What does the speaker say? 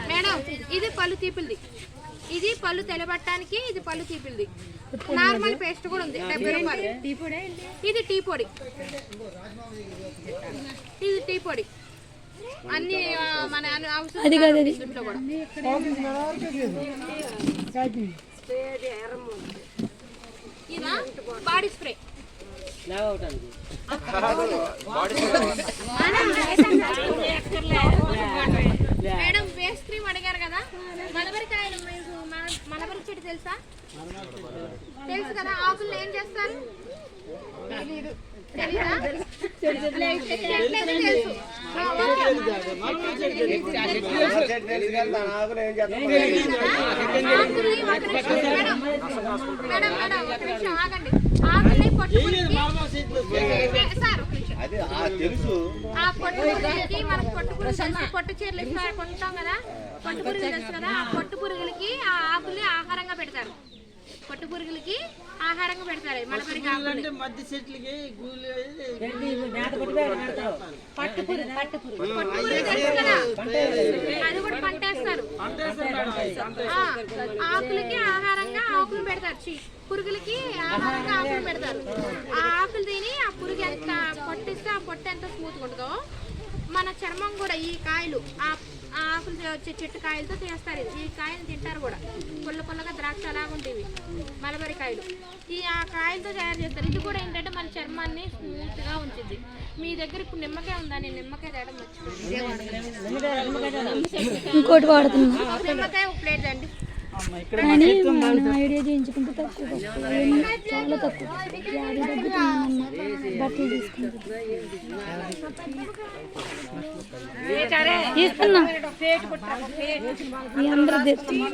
Madam ఇది పళ్ళు తీపిల్ది, ఇది పళ్ళు తెలబట్టడానికి, ఇది పళ్ళు తీపిల్ది. నార్మల్ పేస్ట్ కూడా ఉంది 70 రూపాయలు. ఇది టీ పొడి, ఇది టీ పొడి అన్ని మన అవసరం కూడా. ఇదా body spray. Madam face cream అడిగారు కదా, మలబరికాయలు మలబరి చెట్టు తెలుసా? తెలుసు కదా. ఆకులు ఏం చేస్తారు? ఆగండి. ఆకుల్ని పట్టుకుని పొట్టు చీరలు ఇస్తారు, కొంటాం కదా, పొట్టు పురుగులు తెలుసు కదా. ఆ పొట్టు పురుగులకి ఆ ఆకుల్ని ఆహారంగా పెడతారు. పొట్టు పురుగులకి ఆహారంగా పెడతారు. మలబరి అది కూడా పంటేస్తారు. ఆకులకి ఆహారంగా ఆకులు పెడతారు. పురుగులకి ఆహారంగా ఆకులు పెడతారు. ఆ ఆకులు తిని ఆ పురుగు ఎంత పొట్టిస్తే ఆ పొట్టు ఎంత స్మూత్గా ఉంటుందో మన చర్మం కూడా. ఈ కాయలు ఆ ఆకులు వచ్చే చెట్టు కాయలతో చేస్తారు. ఈ కాయలు తింటారు కూడా. పుల్ల పుల్లగా ద్రాక్ష అలాగా ఉంటాయి మలబరి కాయలు. ఆ కాయలతో తయారు చేస్తారు. ఇది కూడా ఏంటంటే మన చర్మాన్ని స్మూత్ గా ఉంచుద్ది. మీ దగ్గర ఇప్పుడు నిమ్మకాయ ఉందా? నేను నిమ్మకాయ తేడం మర్చిపోయాను. ఇంకోటి వాడుతున్నాం. నిమ్మకాయ ఒక ప్లేట్ అండి. ఐడియా చేయించుకుంటే తక్కువ, చాలా తక్కువ. బట్టలు తీసుకున్నా అందరూ తెస్తున్నా.